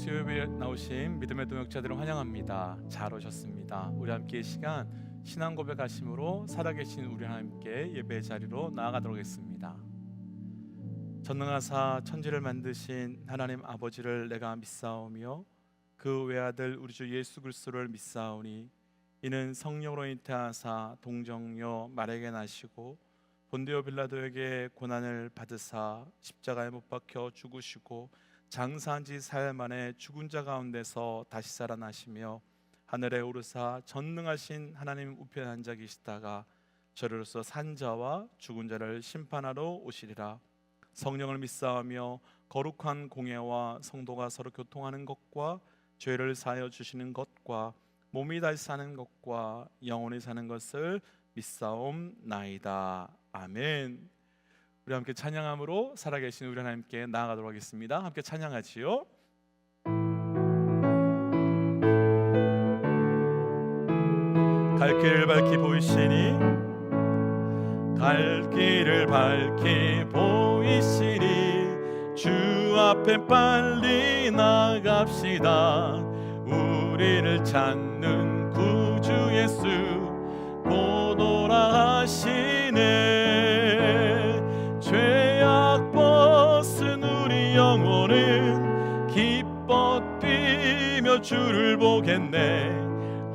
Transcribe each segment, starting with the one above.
수요일에 나오신 믿음의 동역자들을 환영합니다. 잘 오셨습니다. 우리 함께 이 시간 신앙 고백하심으로 살아계신 우리 하나님께 예배의 자리로 나아가도록 하겠습니다. 전능하사 천지를 만드신 하나님 아버지를 내가 믿사오며 그 외아들 우리 주 예수 그리스도를 믿사오니 이는 성령으로 잉태하사 동정녀 마리아에게 나시고 본디오 빌라도에게 고난을 받으사 십자가에 못 박혀 죽으시고 장사한 지 사흘 만에 죽은 자 가운데서 다시 살아나시며 하늘에 오르사 전능하신 하나님 우편에 앉아 계시다가 저리로서 산 자와 죽은 자를 심판하러 오시리라. 성령을 믿사오며 거룩한 공예와 성도가 서로 교통하는 것과 죄를 사하여 주시는 것과 몸이 다시 사는 것과 영원히 사는 것을 믿사옵나이다. 아멘. 우리 함께 찬양함으로 살아계신 우리 하나님께 나아가도록 하겠습니다. 함께 찬양하지요. 갈 길을 밝히 보이시니 갈 길을 밝히 보이시니 주 앞에 빨리 나갑시다. 우리를 찾는 구주 예수 곧 오라 하시네. 죄악 벗은 우리 영혼은 기뻐 뛰며 주를 보겠네.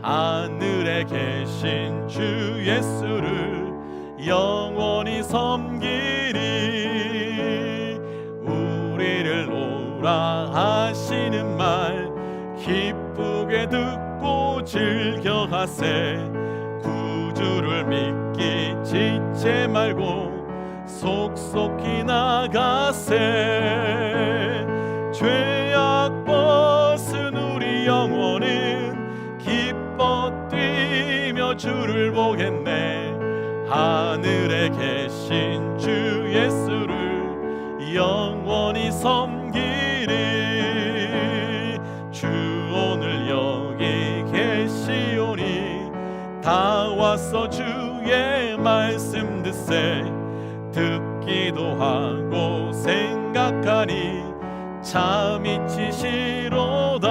하늘에 계신 주 예수를 영원히 섬기리. 우리를 오라 하시는 말 기쁘게 듣고 즐겨하세. 구주를 믿기 지체 말고 속속히 나가세. 죄악 벗은 우리 영혼은 기뻐 뛰며 주를 보겠네. 하늘에 계신 주 예수를 영원히 섬기리. 주 오늘 여기 계시오니 다 와서 주의 말씀 듣세. 듣기도 하고 생각하니 참 미치시로다.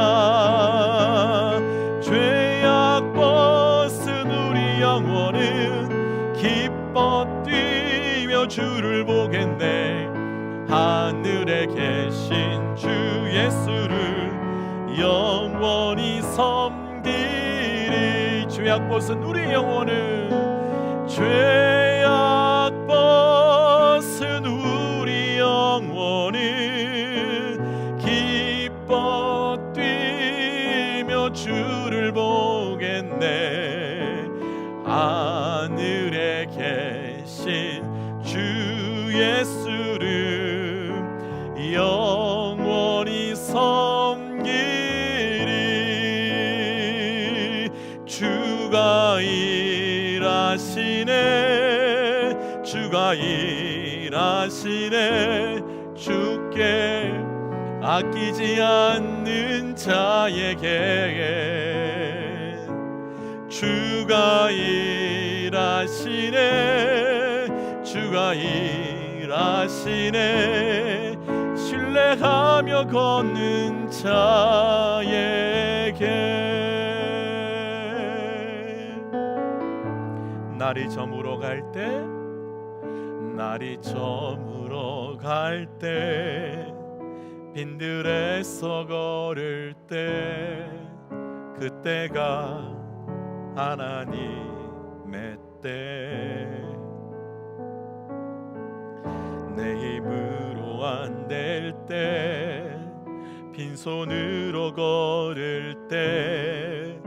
죄악 벗은 우리 영혼은 기뻐 뛰며 주를 보겠네. 하늘에 계신 주 예수를 영원히 섬기리. 죄악 벗은 우리 영혼은 죄악 벗은 우리 영혼은 기뻐 뛰며 주를 보겠네. 하늘에 계신 주 예수를 영원히 섬기리. 주가 일하시네. 주가 일하시네. 주께 아끼지 않는 자에게 주가 일하시네. 주가 일하시네. 신뢰하며 걷는 자에게. 날이 저물어 갈 때, 날이 저물어 갈 때, 빈들에서 걸을 때, 그때가 하나님의 때. 내 힘으로 안 될 때, 빈손으로 걸을 때,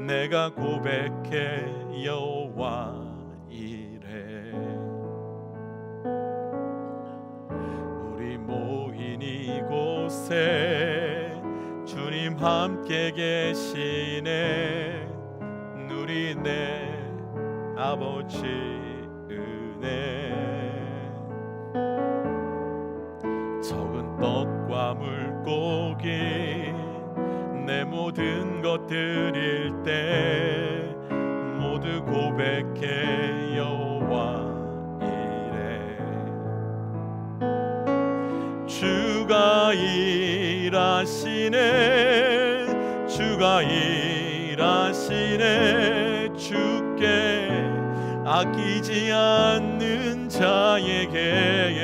내가 고백해 여호와 이래. 우리 모인 이곳에 주님 함께 계시네. 누리네 아버지 은혜. 적은 떡과 물고기 내 모든 것 드릴 때 모두 고백해 여호와 이래. 주가 일하시네. 주가 일하시네. 주께 아끼지 않는 자에게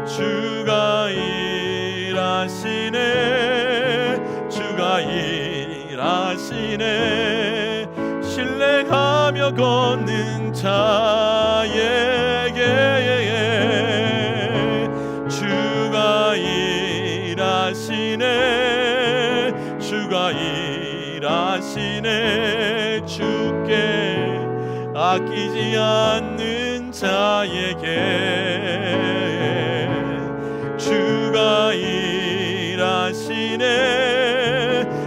주가 일하시네. 주가 일하시네. 신뢰하며 걷는 자에게 주가 일하시네. 주가 일하시네. 주께 아끼지 않는 자에게 주가 일하시네.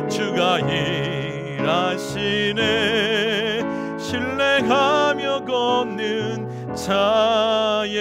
주가 일하시네. 신뢰하며 걷는 자에게.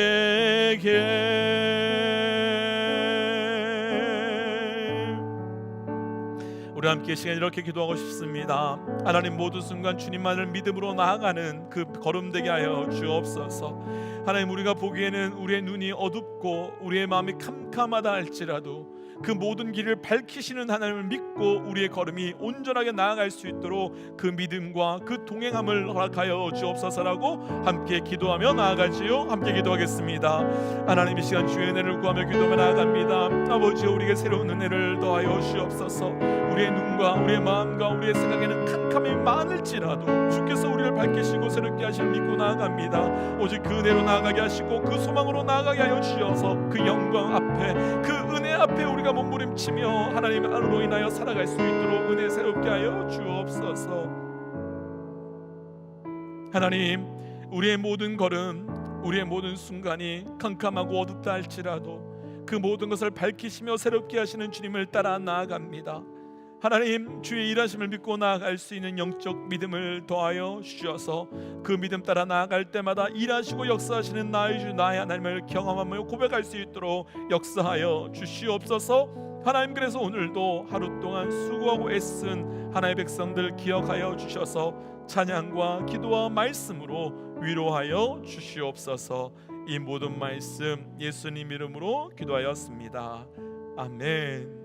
우리 함께 시간 이렇게 기도하고 싶습니다. 하나님, 모든 순간 주님만을 믿음으로 나아가는 그 걸음 되게 하여 주옵소서. 하나님, 우리가 보기에는 우리의 눈이 어둡고 우리의 마음이 캄캄하다 할지라도 그 모든 길을 밝히시는 하나님을 믿고 우리의 걸음이 온전하게 나아갈 수 있도록 그 믿음과 그 동행함을 허락하여 주옵소서라고 함께 기도하며 나아가지요. 함께 기도하겠습니다. 하나님, 이 시간 주의 은혜를 구하며 기도하며 나아갑니다. 아버지, 우리에게 새로운 은혜를 더하여 주옵소서. 우리의 눈과 우리의 마음과 우리의 생각에는 캄캄함이 많을지라도 주께서 우리를 밝히시고 새롭게 하시는 믿고 나아갑니다. 오직 그 은혜로 나아가게 하시고 그 소망으로 나아가게 하여 주셔서 그 영광 앞에, 그 은혜 앞에 우리가 몸부림치며 하나님 안으로 인하여 살아갈 수 있도록 은혜 새롭게 하여 주옵소서. 하나님, 우리의 모든 걸음, 우리의 모든 순간이 캄캄하고 어둡다 할지라도 그 모든 것을 밝히시며 새롭게 하시는 주님을 따라 나아갑니다. 하나님, 주의 일하심을 믿고 나아갈 수 있는 영적 믿음을 더하여 주셔서 그 믿음 따라 나아갈 때마다 일하시고 역사하시는 나의 주 나의 하나님을 경험하며 고백할 수 있도록 역사하여 주시옵소서. 하나님, 그래서 오늘도 하루 동안 수고하고 애쓴 하나님의 백성들 기억하여 주셔서 찬양과 기도와 말씀으로 위로하여 주시옵소서. 이 모든 말씀 예수님 이름으로 기도하였습니다. 아멘.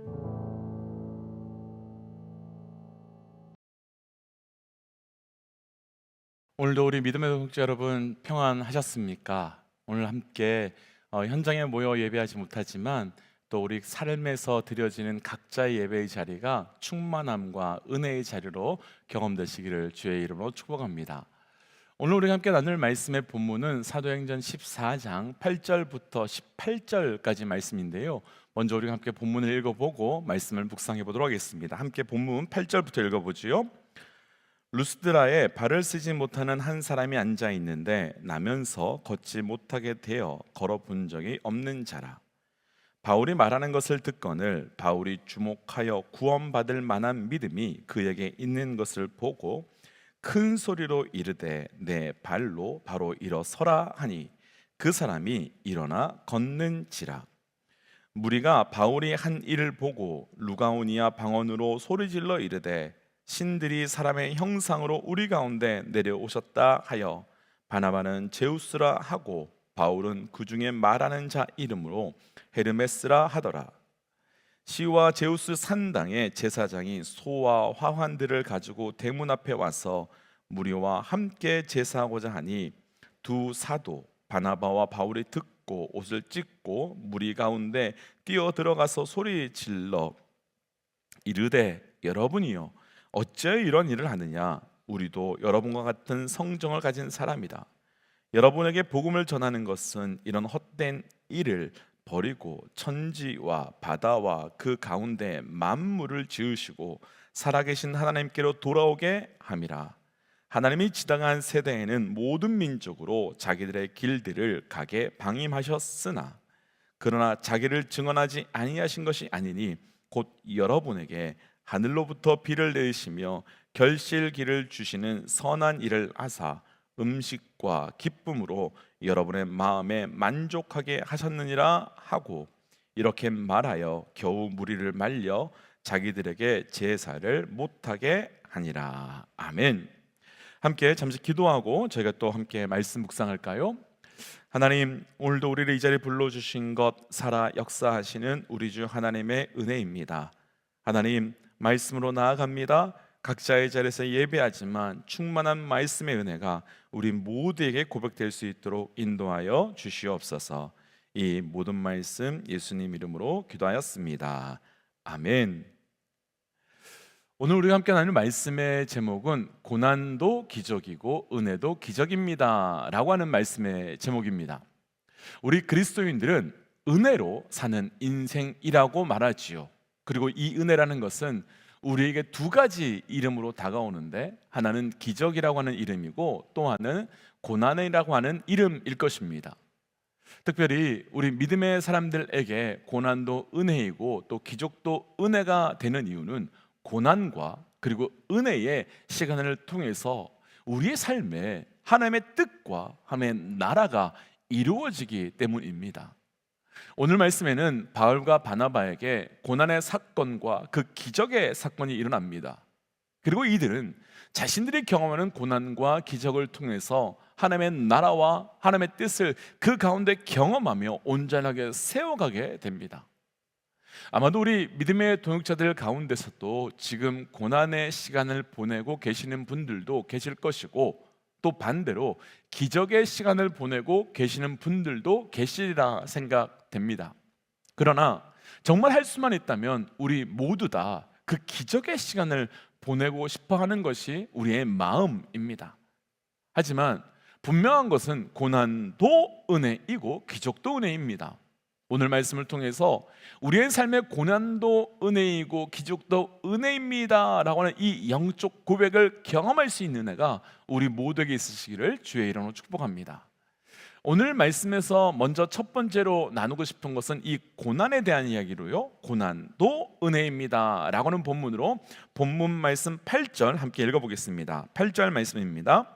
오늘도 우리 믿음의 동역자 여러분 평안하셨습니까? 오늘 함께 현장에 모여 예배하지 못하지만 또 우리 삶에서 드려지는 각자의 예배의 자리가 충만함과 은혜의 자리로 경험되시기를 주의 이름으로 축복합니다. 오늘 우리가 함께 나눌 말씀의 본문은 사도행전 14장 8절부터 18절까지 말씀인데요. 먼저 우리가 함께 본문을 읽어보고 말씀을 묵상해 보도록 하겠습니다. 함께 본문 8절부터 읽어보지요. 루스드라에 발을 쓰지 못하는 한 사람이 앉아 있는데 나면서 걷지 못하게 되어 걸어본 적이 없는 자라. 바울이 말하는 것을 듣거늘 바울이 주목하여 구원받을 만한 믿음이 그에게 있는 것을 보고 큰 소리로 이르되 내 발로 바로 일어서라 하니 그 사람이 일어나 걷는지라. 무리가 바울이 한 일을 보고 루가오니아 방언으로 소리질러 이르되 신들이 사람의 형상으로 우리 가운데 내려오셨다 하여 바나바는 제우스라 하고 바울은 그 중에 말하는 자 이름으로 헤르메스라 하더라. 시와 제우스 산당의 제사장이 소와 화환들을 가지고 대문 앞에 와서 무리와 함께 제사하고자 하니 두 사도 바나바와 바울이 듣고 옷을 찢고 무리 가운데 뛰어 들어가서 소리 질러 이르되 여러분이여 어째 이런 일을 하느냐? 우리도 여러분과 같은 성정을 가진 사람이다. 여러분에게 복음을 전하는 것은 이런 헛된 일을 버리고 천지와 바다와 그 가운데 만물을 지으시고 살아계신 하나님께로 돌아오게 함이라. 하나님이 지당한 세대에는 모든 민족으로 자기들의 길들을 가게 방임하셨으나 그러나 자기를 증언하지 아니하신 것이 아니니 곧 여러분에게 하늘로부터 비를 내리시며 결실기를 주시는 선한 일을 하사 음식과 기쁨으로 여러분의 마음에 만족하게 하셨느니라 하고 이렇게 말하여 겨우 무리를 말려 자기들에게 제사를 못하게 하니라. 아멘. 함께 잠시 기도하고 저희가 또 함께 말씀 묵상할까요? 하나님, 오늘도 우리를 이 자리에 불러주신 것 살아 역사하시는 우리 주 하나님의 은혜입니다. 하나님, 말씀으로 나아갑니다. 각자의 자리에서 예배하지만 충만한 말씀의 은혜가 우리 모두에게 고백될 수 있도록 인도하여 주시옵소서. 이 모든 말씀 예수님 이름으로 기도하였습니다. 아멘. 오늘 우리가 함께 나눌 말씀의 제목은 고난도 기적이고 은혜도 기적입니다 라고 하는 말씀의 제목입니다. 우리 그리스도인들은 은혜로 사는 인생이라고 말하지요. 그리고 이 은혜라는 것은 우리에게 두 가지 이름으로 다가오는데, 하나는 기적이라고 하는 이름이고 또 하나는 고난이라고 하는 이름일 것입니다. 특별히 우리 믿음의 사람들에게 고난도 은혜이고 또 기적도 은혜가 되는 이유는 고난과 그리고 은혜의 시간을 통해서 우리의 삶에 하나님의 뜻과 하나님의 나라가 이루어지기 때문입니다. 오늘 말씀에는 바울과 바나바에게 고난의 사건과 그 기적의 사건이 일어납니다. 그리고 이들은 자신들이 경험하는 고난과 기적을 통해서 하나님의 나라와 하나님의 뜻을 그 가운데 경험하며 온전하게 세워가게 됩니다. 아마도 우리 믿음의 동역자들 가운데서도 지금 고난의 시간을 보내고 계시는 분들도 계실 것이고, 또 반대로 기적의 시간을 보내고 계시는 분들도 계시리라 생각됩니다. 그러나 정말 할 수만 있다면 우리 모두 다 그 기적의 시간을 보내고 싶어 하는 것이 우리의 마음입니다. 하지만 분명한 것은 고난도 은혜이고 기적도 은혜입니다. 오늘 말씀을 통해서 우리의 삶의 고난도 은혜이고 기적도 은혜입니다 라고 하는 이 영적 고백을 경험할 수 있는 은혜가 우리 모두에게 있으시기를 주의 이름으로 축복합니다. 오늘 말씀에서 먼저 첫 번째로 나누고 싶은 것은 이 고난에 대한 이야기로요, 고난도 은혜입니다 라고 하는 본문으로 본문 말씀 8절 함께 읽어보겠습니다. 8절 말씀입니다.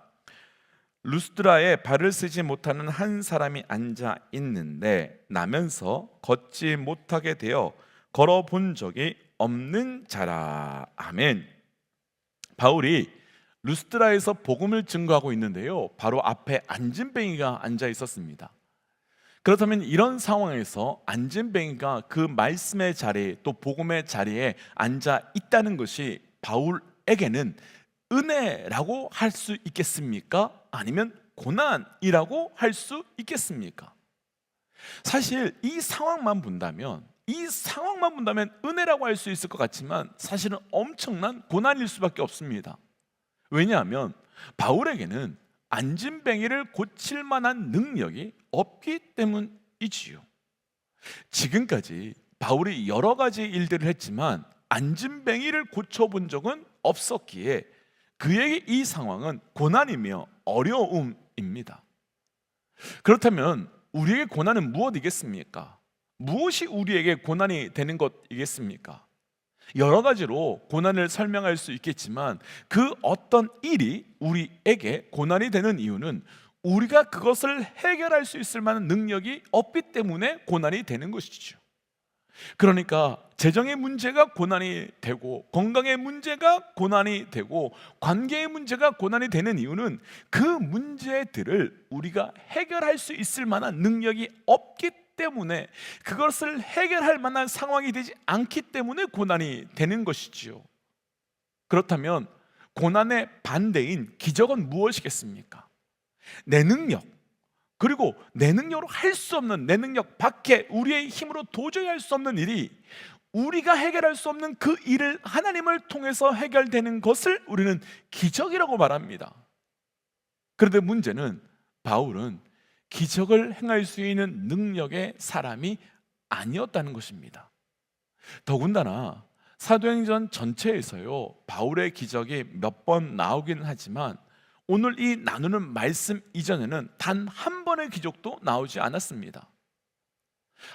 루스드라에 발을 쓰지 못하는 한 사람이 앉아 있는데 나면서 걷지 못하게 되어 걸어본 적이 없는 자라. 아멘. 바울이 루스드라에서 복음을 증거하고 있는데요, 바로 앞에 안진뱅이가 앉아 있었습니다. 그렇다면 이런 상황에서 안진뱅이가 그 말씀의 자리, 또 복음의 자리에 앉아 있다는 것이 바울에게는 은혜라고 할 수 있겠습니까? 아니면 고난이라고 할 수 있겠습니까? 사실 이 상황만 본다면 은혜라고 할 수 있을 것 같지만 사실은 엄청난 고난일 수밖에 없습니다. 왜냐하면 바울에게는 안진뱅이를 고칠 만한 능력이 없기 때문이지요. 지금까지 바울이 여러 가지 일들을 했지만 안진뱅이를 고쳐본 적은 없었기에 그에게 이 상황은 고난이며 어려움입니다. 그렇다면 우리에게 고난은 무엇이겠습니까? 무엇이 우리에게 고난이 되는 것이겠습니까? 여러 가지로 고난을 설명할 수 있겠지만 그 어떤 일이 우리에게 고난이 되는 이유는 우리가 그것을 해결할 수 있을 만한 능력이 없기 때문에 고난이 되는 것이죠. 그러니까 재정의 문제가 고난이 되고, 건강의 문제가 고난이 되고, 관계의 문제가 고난이 되는 이유는 그 문제들을 우리가 해결할 수 있을 만한 능력이 없기 때문에, 그것을 해결할 만한 상황이 되지 않기 때문에 고난이 되는 것이지요. 그렇다면 고난의 반대인 기적은 무엇이겠습니까? 내 능력, 그리고 내 능력으로 할 수 없는, 내 능력 밖에 우리의 힘으로 도저히 할 수 없는 일이, 우리가 해결할 수 없는 그 일을 하나님을 통해서 해결되는 것을 우리는 기적이라고 말합니다. 그런데 문제는 바울은 기적을 행할 수 있는 능력의 사람이 아니었다는 것입니다. 더군다나 사도행전 전체에서요, 바울의 기적이 몇 번 나오기는 하지만 오늘 이 나누는 말씀 이전에는 단 한 번의 기적도 나오지 않았습니다.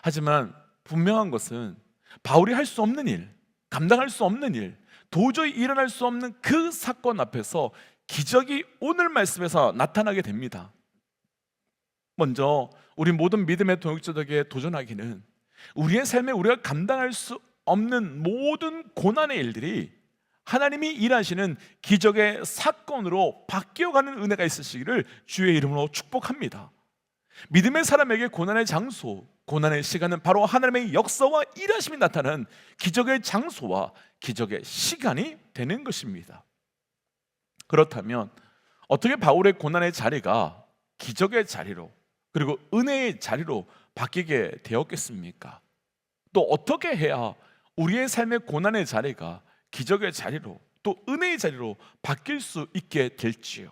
하지만 분명한 것은 바울이 할 수 없는 일, 감당할 수 없는 일, 도저히 일어날 수 없는 그 사건 앞에서 기적이 오늘 말씀에서 나타나게 됩니다. 먼저 우리 모든 믿음의 동역자들에게 도전하기는, 우리의 삶에 우리가 감당할 수 없는 모든 고난의 일들이 하나님이 일하시는 기적의 사건으로 바뀌어가는 은혜가 있으시기를 주의 이름으로 축복합니다. 믿음의 사람에게 고난의 장소, 고난의 시간은 바로 하나님의 역사와 일하심이 나타나는 기적의 장소와 기적의 시간이 되는 것입니다. 그렇다면 어떻게 바울의 고난의 자리가 기적의 자리로, 그리고 은혜의 자리로 바뀌게 되었겠습니까? 또 어떻게 해야 우리의 삶의 고난의 자리가 기적의 자리로, 또 은혜의 자리로 바뀔 수 있게 될지요?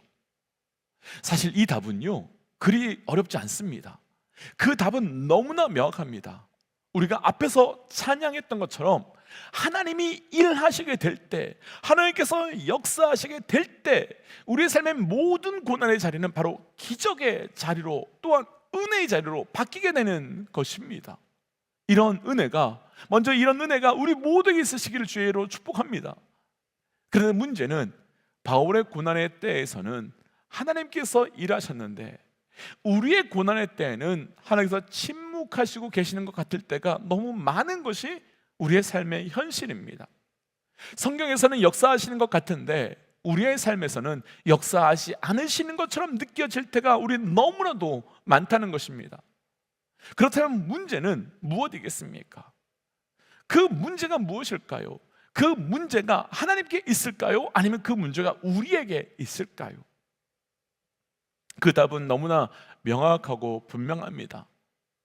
사실 이 답은요, 그리 어렵지 않습니다. 그 답은 너무나 명확합니다. 우리가 앞에서 찬양했던 것처럼 하나님이 일하시게 될 때, 하나님께서 역사하시게 될 때, 우리의 삶의 모든 고난의 자리는 바로 기적의 자리로, 또한 은혜의 자리로 바뀌게 되는 것입니다. 이런 은혜가 우리 모두에게 있으시기를 주의로 축복합니다. 그런데 문제는 바울의 고난의 때에서는 하나님께서 일하셨는데, 우리의 고난의 때에는 하나님께서 침묵하시고 계시는 것 같을 때가 너무 많은 것이 우리의 삶의 현실입니다. 성경에서는 역사하시는 것 같은데 우리의 삶에서는 역사하지 않으시는 것처럼 느껴질 때가 우리는 너무나도 많다는 것입니다. 그렇다면 문제는 무엇이겠습니까? 그 문제가 무엇일까요? 그 문제가 하나님께 있을까요? 아니면 그 문제가 우리에게 있을까요? 그 답은 너무나 명확하고 분명합니다.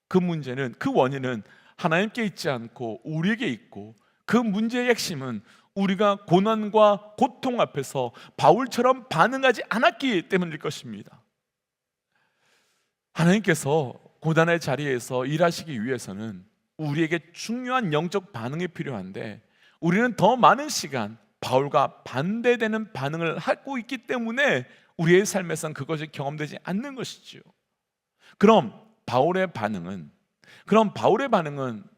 그 문제는, 그 원인은 하나님께 있지 않고 우리에게 있고, 그 문제의 핵심은 우리가 고난과 고통 앞에서 바울처럼 반응하지 않았기 때문일 것입니다. 하나님께서 고난의 자리에서 일하시기 위해서는 우리에게 중요한 영적 반응이 필요한데, 우리는 더 많은 시간 바울과 반대되는 반응을 하고 있기 때문에 우리의 삶에선 그것이 경험되지 않는 것이지요. 그럼 바울의 반응은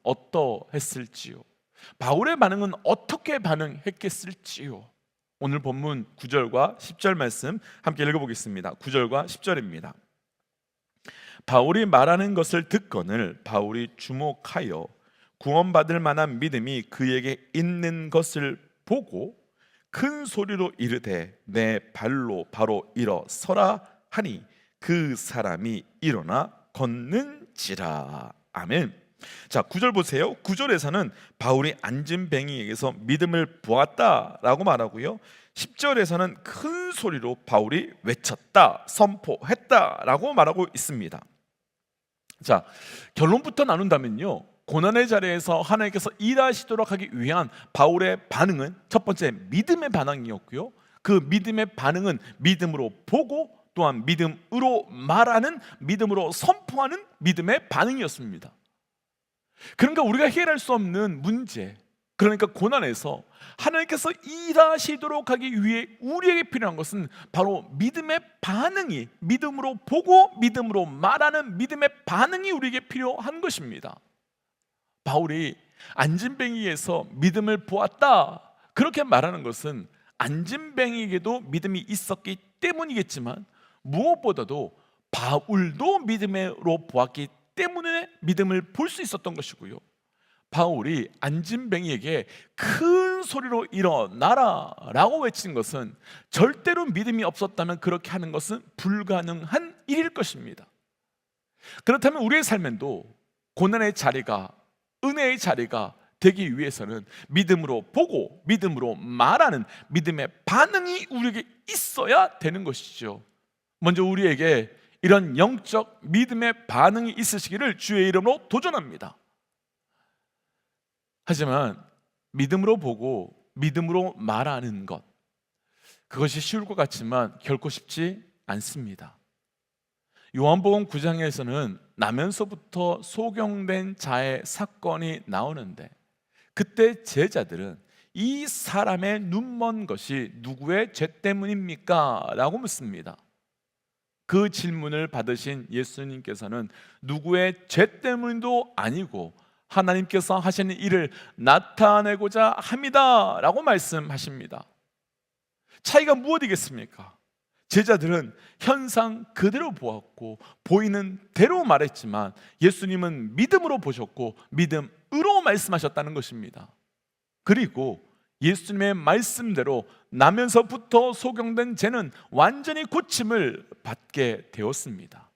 어떠했을지요? 바울의 반응은 어떻게 반응했겠을지요? 오늘 본문 9절과 10절 말씀 함께 읽어보겠습니다. 9절과 10절입니다. 바울이 말하는 것을 듣거늘 바울이 주목하여 구원받을 만한 믿음이 그에게 있는 것을 보고 큰 소리로 이르되 내 발로 바로 일어서라 하니 그 사람이 일어나 걷는지라. 아멘. 자, 9절 보세요. 9절에서는 바울이 앉은 뱅이에게서 믿음을 보았다라고 말하고요, 10절에서는 큰 소리로 바울이 외쳤다, 선포했다라고 말하고 있습니다. 자, 결론부터 나눈다면요, 고난의 자리에서 하나님께서 일하시도록 하기 위한 바울의 반응은 첫 번째 믿음의 반응이었고요, 그 믿음의 반응은 믿음으로 보고 또한 믿음으로 말하는, 믿음으로 선포하는 믿음의 반응이었습니다. 그러니까 우리가 해결할 수 없는 문제, 그러니까 고난에서 하나님께서 일하시도록 하기 위해 우리에게 필요한 것은 바로 믿음의 반응이, 믿음으로 보고 믿음으로 말하는 믿음의 반응이 우리에게 필요한 것입니다. 바울이 안진뱅이에서 믿음을 보았다 그렇게 말하는 것은 안진뱅이에게도 믿음이 있었기 때문이겠지만, 무엇보다도 바울도 믿음으로 보았기 때문에 믿음을 볼 수 있었던 것이고요, 바울이 안진뱅이에게 큰 소리로 일어나라 라고 외친 것은 절대로 믿음이 없었다면 그렇게 하는 것은 불가능한 일일 것입니다. 그렇다면 우리의 삶에도 고난의 자리가, 은혜의 자리가 되기 위해서는 믿음으로 보고 믿음으로 말하는 믿음의 반응이 우리에게 있어야 되는 것이죠. 먼저 우리에게 이런 영적 믿음의 반응이 있으시기를 주의 이름으로 도전합니다. 하지만 믿음으로 보고 믿음으로 말하는 것, 그것이 쉬울 것 같지만 결코 쉽지 않습니다. 요한복음 9장에서는 나면서부터 소경된 자의 사건이 나오는데, 그때 제자들은 이 사람의 눈먼 것이 누구의 죄 때문입니까? 라고 묻습니다. 그 질문을 받으신 예수님께서는 누구의 죄 때문도 아니고 하나님께서 하시는 일을 나타내고자 합니다 라고 말씀하십니다. 차이가 무엇이겠습니까? 제자들은 현상 그대로 보았고 보이는 대로 말했지만, 예수님은 믿음으로 보셨고 믿음으로 말씀하셨다는 것입니다. 그리고 예수님의 말씀대로 나면서부터 소경된 죄는 완전히 고침을 받게 되었습니다.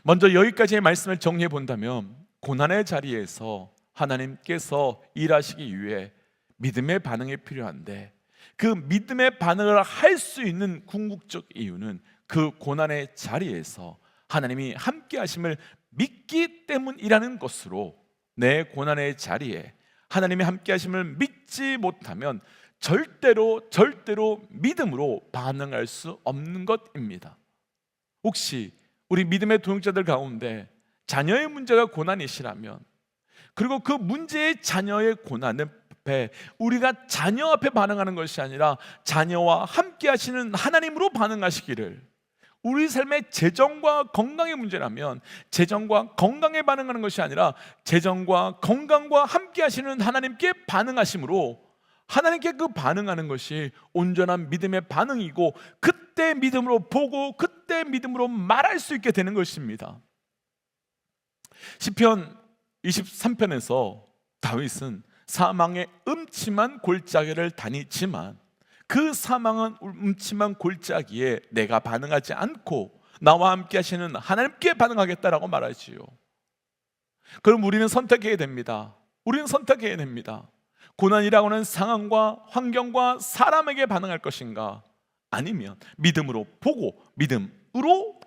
먼저 여기까지의 말씀을 정리해 본다면 고난의 자리에서 하나님께서 일하시기 위해 믿음의 반응이 필요한데, 그 믿음의 반응을 할 수 있는 궁극적 이유는 그 고난의 자리에서 하나님이 함께 하심을 믿기 때문이라는 것으로, 내 고난의 자리에 하나님이 함께 하심을 믿지 못하면 절대로 믿음으로 반응할 수 없는 것입니다. 혹시 우리 믿음의 동역자들 가운데 자녀의 문제가 고난이시라면, 그리고 그 문제의 자녀의 고난은 우리가 자녀 앞에 반응하는 것이 아니라 자녀와 함께 하시는 하나님으로 반응하시기를, 우리 삶의 재정과 건강의 문제라면 재정과 건강에 반응하는 것이 아니라 재정과 건강과 함께 하시는 하나님께 반응하심으로, 하나님께 그 반응하는 것이 온전한 믿음의 반응이고, 그때 믿음으로 보고 그때 믿음으로 말할 수 있게 되는 것입니다. 시편 23편에서 다윗은 사망의 음침한 골짜기를 다니지만 그 사망은 음침한 골짜기에 내가 반응하지 않고 나와 함께 하시는 하나님께 반응하겠다라고 말하지요. 그럼 우리는 선택해야 됩니다. 고난이라고 하는 상황과 환경과 사람에게 반응할 것인가, 아니면 믿음으로 보고 믿음으로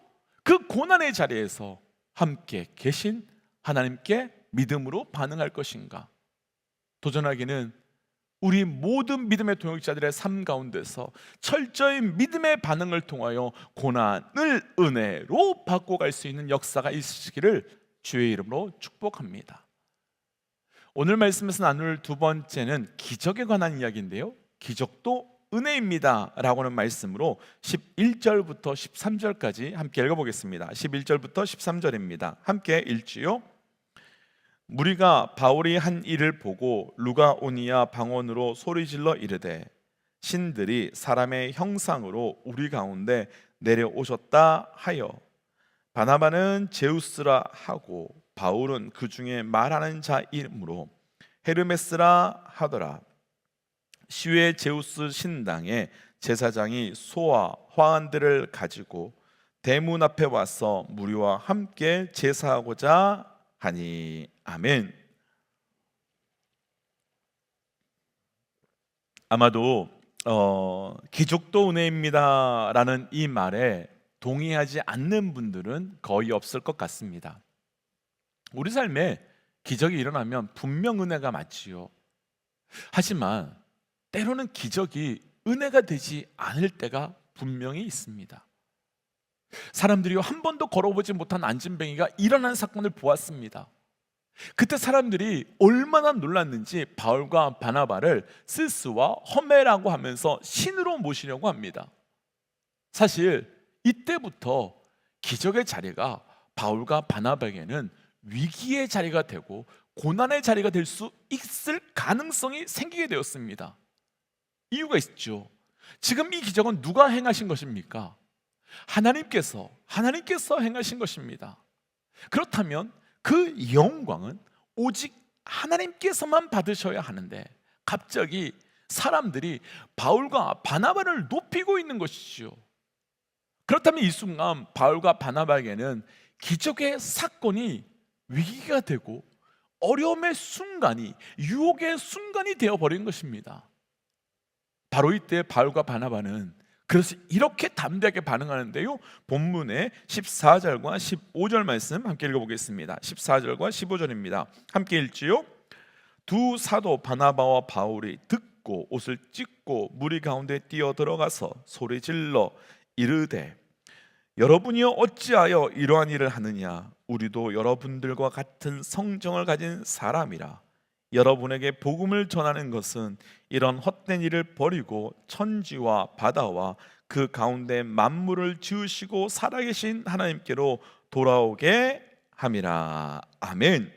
그 고난의 자리에서 함께 계신 하나님께 믿음으로 반응할 것인가. 도전하기는 우리 모든 믿음의 동역자들의 삶 가운데서 철저히 믿음의 반응을 통하여 고난을 은혜로 바꿔갈 수 있는 역사가 있으시기를 주의 이름으로 축복합니다. 오늘 말씀에서 나눌 두 번째는 기적에 관한 이야기인데요, 기적도 은혜입니다 라고 하는 말씀으로 11절부터 13절까지 함께 읽어보겠습니다. 11절부터 13절입니다. 함께 읽지요. 무리가 바울이 한 일을 보고 루가오니아 방언으로 소리질러 이르되, 신들이 사람의 형상으로 우리 가운데 내려오셨다 하여 바나바는 제우스라 하고 바울은 그 중에 말하는 자 이름으로 헤르메스라 하더라. 시외 제우스 신당의 제사장이 소와 화환들을 가지고 대문 앞에 와서 무리와 함께 제사하고자 하니. 아멘. 아마도 기적도 은혜입니다 라는 이 말에 동의하지 않는 분들은 거의 없을 것 같습니다. 우리 삶에 기적이 일어나면 분명 은혜가 맞지요. 하지만 때로는 기적이 은혜가 되지 않을 때가 분명히 있습니다. 사람들이 한 번도 걸어보지 못한 안진뱅이가 일어난 사건을 보았습니다. 그때 사람들이 얼마나 놀랐는지 바울과 바나바를 스스와 허메라고 하면서 신으로 모시려고 합니다. 사실 이때부터 기적의 자리가 바울과 바나바에게는 위기의 자리가 되고 고난의 자리가 될 수 있을 가능성이 생기게 되었습니다. 이유가 있죠. 지금 이 기적은 누가 행하신 것입니까? 하나님께서 행하신 것입니다. 그렇다면 그 영광은 오직 하나님께서만 받으셔야 하는데, 갑자기 사람들이 바울과 바나바를 높이고 있는 것이지요. 그렇다면 이 순간 바울과 바나바에게는 기적의 사건이 위기가 되고 어려움의 순간이, 유혹의 순간이 되어버린 것입니다. 바로 이때 바울과 바나바는 그래서 이렇게 담대하게 반응하는데요, 본문의 14절과 15절 말씀 함께 읽어보겠습니다. 14절과 15절입니다. 함께 읽지요. 두 사도 바나바와 바울이 듣고 옷을 찢고 무리 가운데 뛰어 들어가서 소리질러 이르되, 여러분이여 어찌하여 이러한 일을 하느냐? 우리도 여러분들과 같은 성정을 가진 사람이라. 여러분에게 복음을 전하는 것은 이런 헛된 일을 버리고 천지와 바다와 그 가운데 만물을 지으시고 살아계신 하나님께로 돌아오게 함이라. 아멘.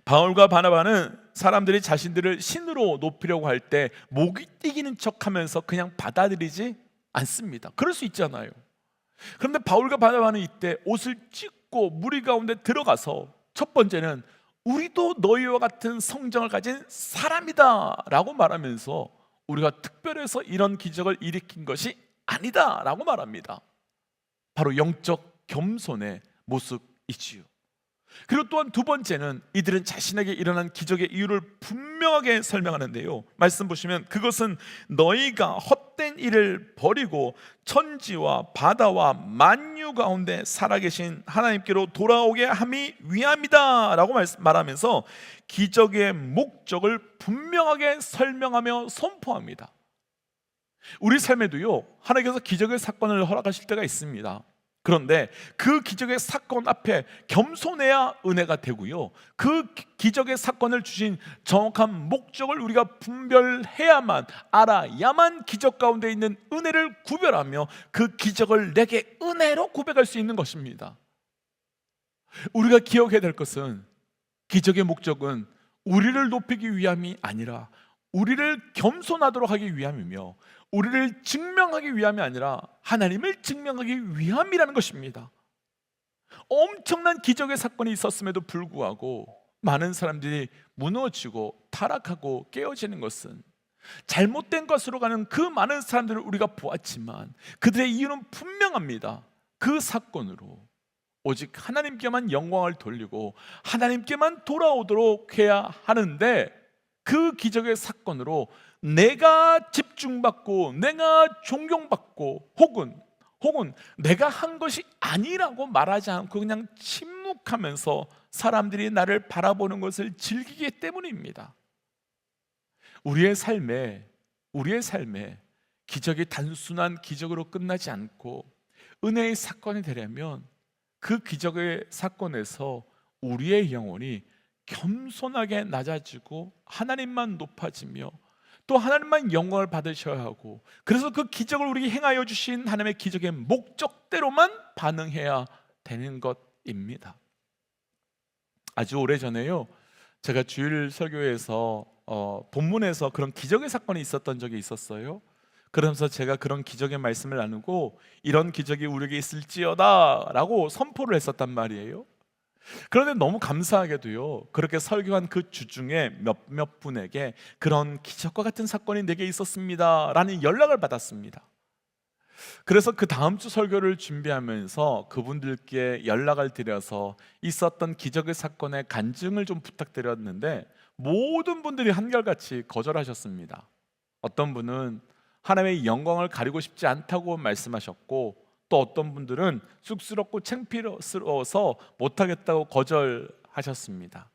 바울과 바나바는 사람들이 자신들을 신으로 높이려고 할 때 목이 띄기는 척하면서 그냥 받아들이지 않습니다. 그럴 수 있잖아요. 그런데 바울과 바나바는 이때 옷을 찢고 무리 가운데 들어가서 첫 번째는 우리도 너희와 같은 성정을 가진 사람이다 라고 말하면서 우리가 특별해서 이런 기적을 일으킨 것이 아니다 라고 말합니다. 바로 영적 겸손의 모습이지요. 그리고 또한 두 번째는 이들은 자신에게 일어난 기적의 이유를 분명하게 설명하는데요. 말씀 보시면 그것은 너희가 헛된 일을 버리고 천지와 바다와 만유 가운데 살아계신 하나님께로 돌아오게 함이 위함이다 라고 말하면서 기적의 목적을 분명하게 설명하며 선포합니다. 우리 삶에도요, 하나님께서 기적의 사건을 허락하실 때가 있습니다. 그런데 그 기적의 사건 앞에 겸손해야 은혜가 되고요, 그 기적의 사건을 주신 정확한 목적을 우리가 분별해야만, 알아야만 기적 가운데 있는 은혜를 구별하며 그 기적을 내게 은혜로 고백할 수 있는 것입니다. 우리가 기억해야 될 것은 기적의 목적은 우리를 높이기 위함이 아니라 우리를 겸손하도록 하기 위함이며 우리를 증명하기 위함이 아니라 하나님을 증명하기 위함이라는 것입니다. 엄청난 기적의 사건이 있었음에도 불구하고 많은 사람들이 무너지고 타락하고 깨어지는 것은 잘못된 것으로 가는 그 많은 사람들을 우리가 보았지만 그들의 이유는 분명합니다. 그 사건으로 오직 하나님께만 영광을 돌리고 하나님께만 돌아오도록 해야 하는데, 그 기적의 사건으로 내가 집중받고 내가 존경받고 혹은 내가 한 것이 아니라고 말하지 않고 그냥 침묵하면서 사람들이 나를 바라보는 것을 즐기기 때문입니다. 우리의 삶에 기적이 단순한 기적으로 끝나지 않고 은혜의 사건이 되려면 그 기적의 사건에서 우리의 영혼이 겸손하게 낮아지고 하나님만 높아지며 또 하나님만 영광을 받으셔야 하고, 그래서 그 기적을 우리에게 행하여 주신 하나님의 기적의 목적대로만 반응해야 되는 것입니다. 아주 오래전에요, 제가 주일 설교에서 본문에서 그런 기적의 사건이 있었던 적이 있었어요. 그러면서 제가 그런 기적의 말씀을 나누고 이런 기적이 우리에게 있을지어다 라고 선포를 했었단 말이에요. 그런데 너무 감사하게도요, 그렇게 설교한 그 주 중에 몇몇 분에게 그런 기적과 같은 사건이 내게 있었습니다 라는 연락을 받았습니다. 그래서 그 다음 주 설교를 준비하면서 그분들께 연락을 드려서 있었던 기적의 사건의 간증을 좀 부탁드렸는데 모든 분들이 한결같이 거절하셨습니다. 어떤 분은 하나님의 영광을 가리고 싶지 않다고 말씀하셨고, 또 어떤 분들은 쑥스럽고 창피스러워서 못하겠다고 거절하셨습니다.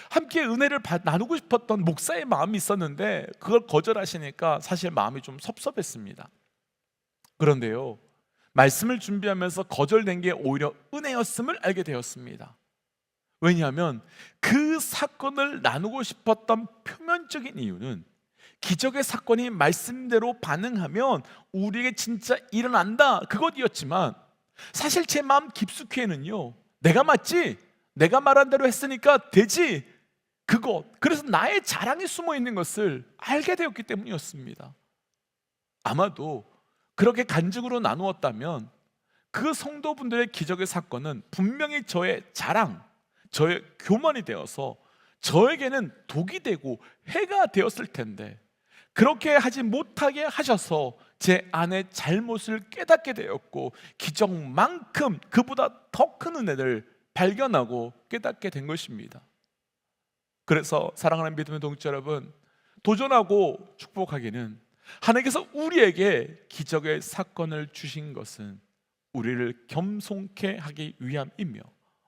함께 은혜를 나누고 싶었던 목사의 마음이 있었는데 그걸 거절하시니까 사실 마음이 좀 섭섭했습니다. 그런데요, 말씀을 준비하면서 거절된 게 오히려 은혜였음을 알게 되었습니다. 왜냐하면 그 사건을 나누고 싶었던 표면적인 이유는 기적의 사건이 말씀대로 반응하면 우리에게 진짜 일어난다, 그것이었지만 사실 제 마음 깊숙이에는요, 내가 맞지? 내가 말한 대로 했으니까 되지? 그래서 나의 자랑이 숨어 있는 것을 알게 되었기 때문이었습니다. 아마도 그렇게 간증으로 나누었다면 그 성도분들의 기적의 사건은 분명히 저의 자랑, 저의 교만이 되어서 저에게는 독이 되고 해가 되었을 텐데, 그렇게 하지 못하게 하셔서 제 안의 잘못을 깨닫게 되었고 기적만큼 그보다 더 큰 은혜를 발견하고 깨닫게 된 것입니다. 그래서 사랑하는 믿음의 동지 여러분, 도전하고 축복하기는 하나님께서 우리에게 기적의 사건을 주신 것은 우리를 겸손케 하기 위함이며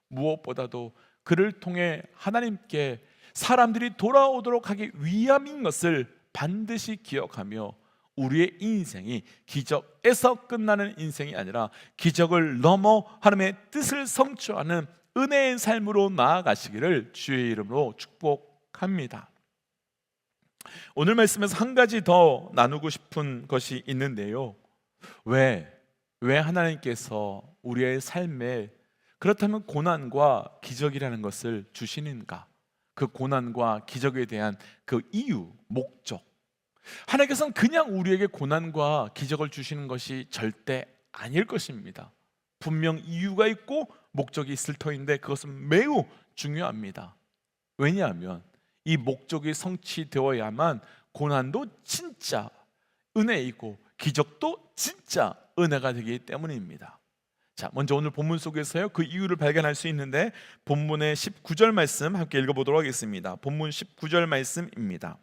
무엇보다도 그를 통해 하나님께 사람들이 돌아오도록 하기 위함인 것을 반드시 기억하며 우리의 인생이 기적에서 끝나는 인생이 아니라 기적을 넘어 하나님의 뜻을 성취하는 은혜의 삶으로 나아가시기를 주의 이름으로 축복합니다. 오늘 말씀에서 한 가지 더 나누고 싶은 것이 있는데요, 왜 하나님께서 우리의 삶에 그렇다면 고난과 기적이라는 것을 주시는가? 그 고난과 기적에 대한 그 이유, 목적. 하나님께서는 그냥 우리에게 고난과 기적을 주시는 것이 절대 아닐 것입니다. 분명 이유가 있고 목적이 있을 터인데 그것은 매우 중요합니다. 왜냐하면 이 목적이 성취되어야만 고난도 진짜 은혜이고 기적도 진짜 은혜가 되기 때문입니다. 자, 먼저 오늘 본문 속에서요 그 이유를 발견할 수 있는데 본문의 19절 말씀 함께 읽어보도록 하겠습니다. 본문 19절 말씀입니다.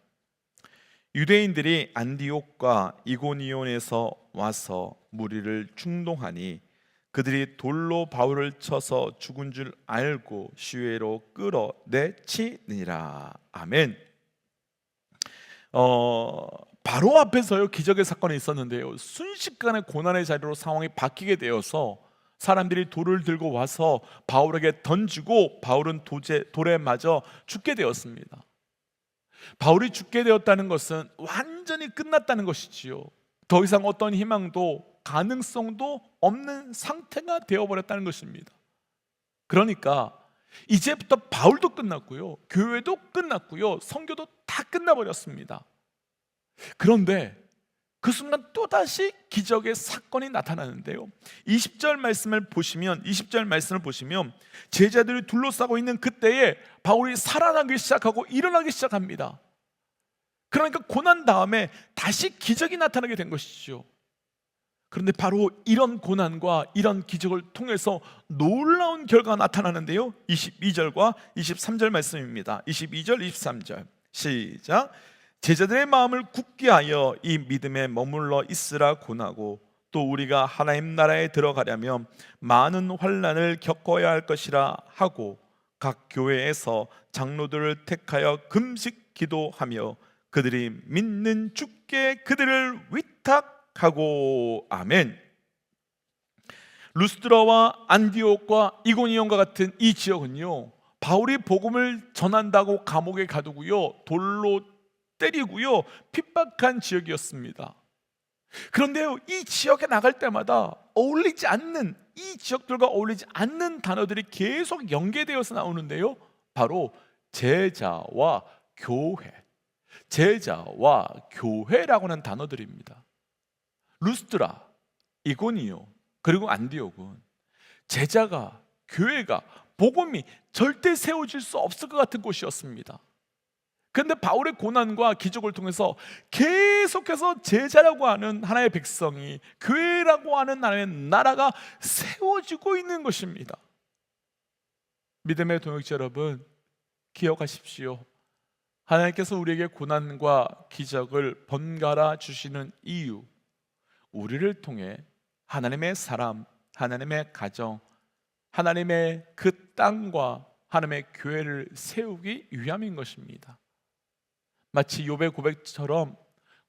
유대인들이 안디옥과 이고니온에서 와서 무리를 충동하니 그들이 돌로 바울을 쳐서 죽은 줄 알고 시외로 끌어내치니라. 아멘. 바로 앞에서요 기적의 사건이 있었는데요, 순식간에 고난의 자리로 상황이 바뀌게 되어서 사람들이 돌을 들고 와서 바울에게 던지고 바울은 돌에 맞아 죽게 되었습니다. 바울이 죽게 되었다는 것은 완전히 끝났다는 것이지요. 더 이상 어떤 희망도 가능성도 없는 상태가 되어버렸다는 것입니다. 그러니까 이제부터 바울도 끝났고요, 교회도 끝났고요, 선교도 다 끝나버렸습니다. 그런데 그 순간 또다시 기적의 사건이 나타나는데요, 20절 말씀을 보시면 제자들이 둘러싸고 있는 그때에 바울이 살아나기 시작하고 일어나기 시작합니다. 그러니까 고난 다음에 다시 기적이 나타나게 된 것이죠. 그런데 바로 이런 고난과 이런 기적을 통해서 놀라운 결과가 나타나는데요, 22절과 23절 말씀입니다. 22절 23절 시작. 제자들의 마음을 굳게 하여 이 믿음에 머물러 있으라 권하고 또 우리가 하나님 나라에 들어가려면 많은 환난을 겪어야 할 것이라 하고 각 교회에서 장로들을 택하여 금식 기도하며 그들이 믿는 주께 그들을 위탁하고. 아멘. 루스드라와 안디옥과 이고니온과 같은 이 지역은요, 바울이 복음을 전한다고 감옥에 가두고요, 돌로 때리고요, 핍박한 지역이었습니다. 그런데요, 이 지역에 나갈 때마다 이 지역들과 어울리지 않는 단어들이 계속 연계되어서 나오는데요, 바로 제자와 교회라고 하는 단어들입니다. 루스드라, 이고니온, 그리고 안디옥은 제자가, 교회가, 복음이 절대 세워질 수 없을 것 같은 곳이었습니다. 그런데 바울의 고난과 기적을 통해서 계속해서 제자라고 하는 하나의 백성이, 교회라고 하는 하나의 나라가 세워지고 있는 것입니다. 믿음의 동역자 여러분, 기억하십시오. 하나님께서 우리에게 고난과 기적을 번갈아 주시는 이유, 우리를 통해 하나님의 사람, 하나님의 가정, 하나님의 그 땅과 하나님의 교회를 세우기 위함인 것입니다. 마치 욥의 고백처럼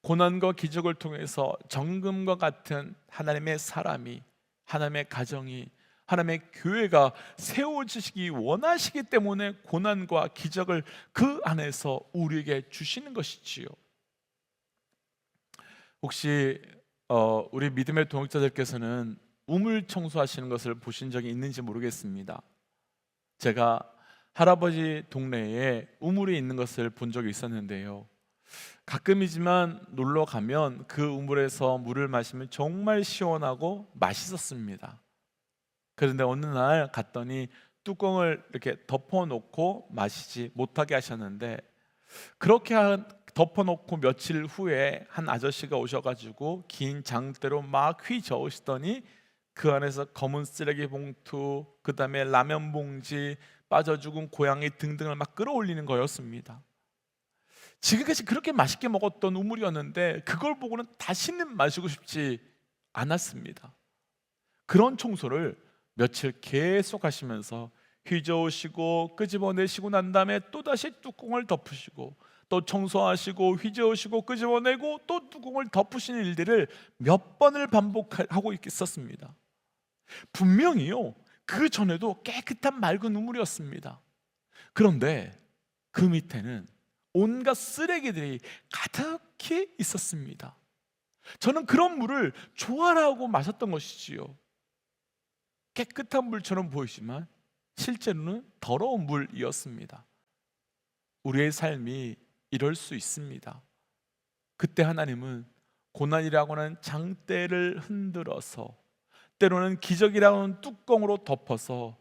고난과 기적을 통해서 정금과 같은 하나님의 사람이, 하나님의 가정이, 하나님의 교회가 세워지시기 원하시기 때문에 고난과 기적을 그 안에서 우리에게 주시는 것이지요. 혹시 우리 믿음의 동역자들께서는 우물 청소하시는 것을 보신 적이 있는지 모르겠습니다. 제가 할아버지 동네에 우물이 있는 것을 본 적이 있었는데요, 가끔이지만 놀러 가면 그 우물에서 물을 마시면 정말 시원하고 맛있었습니다. 그런데 어느 날 갔더니 뚜껑을 이렇게 덮어놓고 마시지 못하게 하셨는데, 그렇게 덮어놓고 며칠 후에 한 아저씨가 오셔가지고 긴 장대로 막 휘저으시더니 그 안에서 검은 쓰레기 봉투, 그 다음에 라면 봉지, 빠져 죽은 고양이 등등을 막 끌어올리는 거였습니다. 지금까지 그렇게 맛있게 먹었던 우물이었는데 그걸 보고는 다시는 마시고 싶지 않았습니다. 그런 청소를 며칠 계속 하시면서 휘저으시고 끄집어내시고 난 다음에 또다시 뚜껑을 덮으시고 또 청소하시고 휘저으시고 끄집어내고 또 뚜껑을 덮으시는 일들을 몇 번을 반복하고 있었습니다. 분명히요, 그 전에도 깨끗한 맑은 우물이었습니다. 그런데 그 밑에는 온갖 쓰레기들이 가득히 있었습니다. 저는 그런 물을 좋아하고 마셨던 것이지요. 깨끗한 물처럼 보이지만 실제로는 더러운 물이었습니다. 우리의 삶이 이럴 수 있습니다. 그때 하나님은 고난이라고 하는 장대를 흔들어서, 때로는 기적이라고 하는 뚜껑으로 덮어서,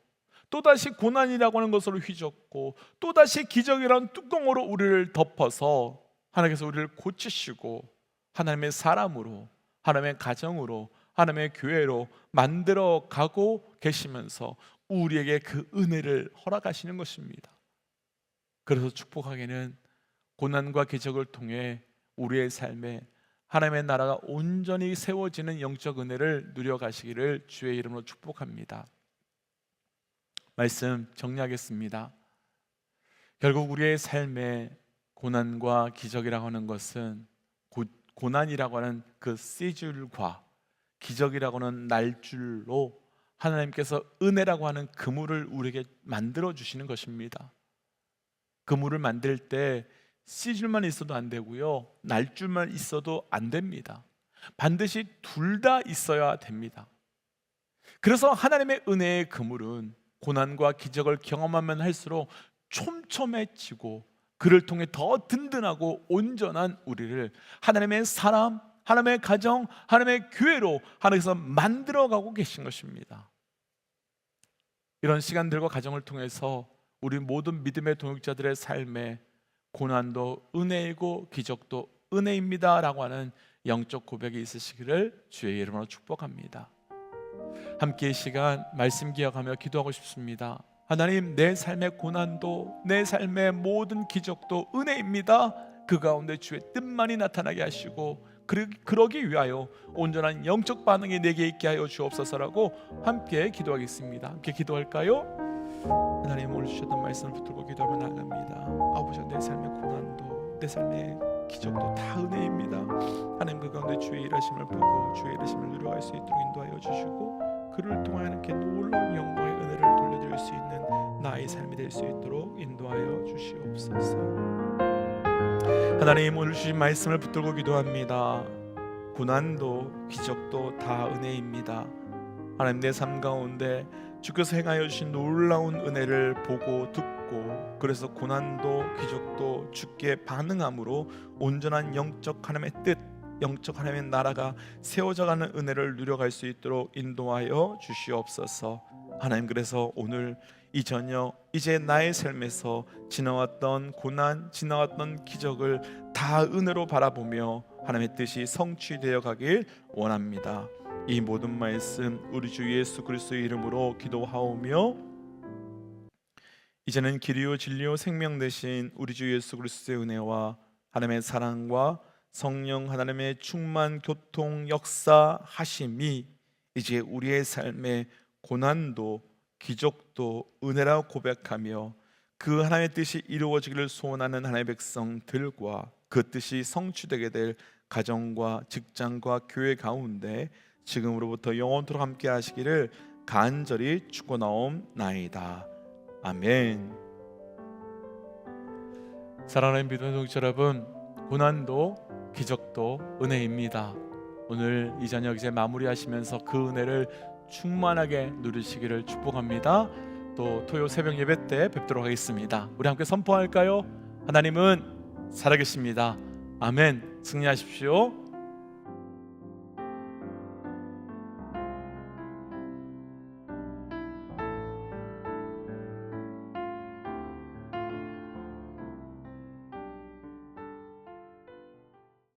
또다시 고난이라고 하는 것으로 휘젓고, 또다시 기적이라는 뚜껑으로 우리를 덮어서 하나님께서 우리를 고치시고 하나님의 사람으로, 하나님의 가정으로, 하나님의 교회로 만들어 가고 계시면서 우리에게 그 은혜를 허락하시는 것입니다. 그래서 축복하기는 고난과 기적을 통해 우리의 삶에 하나님의 나라가 온전히 세워지는 영적 은혜를 누려가시기를 주의 이름으로 축복합니다. 말씀 정리하겠습니다. 결국 우리의 삶에 고난과 기적이라고 하는 것은 고난이라고 하는 그 씨줄과 기적이라고 하는 날줄로 하나님께서 은혜라고 하는 그물을 우리에게 만들어 주시는 것입니다. 그물을 만들 때 씨줄만 있어도 안 되고요, 날줄만 있어도 안 됩니다. 반드시 둘 다 있어야 됩니다. 그래서 하나님의 은혜의 그물은 고난과 기적을 경험하면 할수록 촘촘해지고 그를 통해 더 든든하고 온전한 우리를 하나님의 사람, 하나님의 가정, 하나님의 교회로 하나님께서 만들어가고 계신 것입니다. 이런 시간들과 가정을 통해서 우리 모든 믿음의 동역자들의 삶에 고난도 은혜이고 기적도 은혜입니다 라고 하는 영적 고백이 있으시기를 주의 이름으로 축복합니다. 함께 이 시간 말씀 기억하며 기도하고 싶습니다. 하나님, 내 삶의 고난도, 내 삶의 모든 기적도 은혜입니다. 그 가운데 주의 뜻만이 나타나게 하시고 그러기 위하여 온전한 영적 반응이 내게 있게 하여 주옵소서라고 함께 기도하겠습니다. 함께 기도할까요? 하나님, 오늘 주셨던 말씀을 붙들고 기도하며 나갑니다. 아버지, 내 삶의 고난도, 내 삶의 기적도 다 은혜입니다. 하나님, 그 가운데 주의 일하심을 보고 주의 일하심을 누려갈 수 있도록 인도하여 주시고 그를 통하여 하나님께 놀라운 영광의 은혜를 돌려드릴 수 있는 나의 삶이 될 수 있도록 인도하여 주시옵소서. 하나님, 오늘 주신 말씀을 붙들고 기도합니다. 고난도 기적도 다 은혜입니다. 하나님, 내 삶 가운데 주께서 행하여 주신 놀라운 은혜를 보고 듣고 그래서 고난도 기적도 주께 반응함으로 온전한 영적 하나님의 뜻, 영적 하나님의 나라가 세워져가는 은혜를 누려갈 수 있도록 인도하여 주시옵소서. 하나님, 그래서 오늘 이 저녁 이제 나의 삶에서 지나왔던 고난, 지나왔던 기적을 다 은혜로 바라보며 하나님의 뜻이 성취되어 가길 원합니다. 이 모든 말씀 우리 주 예수 그리스도의 이름으로 기도하오며 이제는 길이요 진리요 생명 되신 우리 주 예수 그리스도의 은혜와 하나님의 사랑과 성령 하나님의 충만 교통 역사하심이 이제 우리의 삶에 고난도 기적도 은혜라고 고백하며 그 하나님의 뜻이 이루어지기를 소원하는 하나님의 백성들과 그 뜻이 성취되게 될 가정과 직장과 교회 가운데 지금으로부터 영원토록 함께 하시기를 간절히 축원하옵나이다. 아멘. 사랑하는 믿음의 동역자 여러분, 고난도 기적도 은혜입니다. 오늘 이 저녁 이제 마무리하시면서 그 은혜를 충만하게 누리시기를 축복합니다. 또 토요 새벽 예배 때 뵙도록 하겠습니다. 우리 함께 선포할까요? 하나님은 살아계십니다. 아멘. 승리하십시오.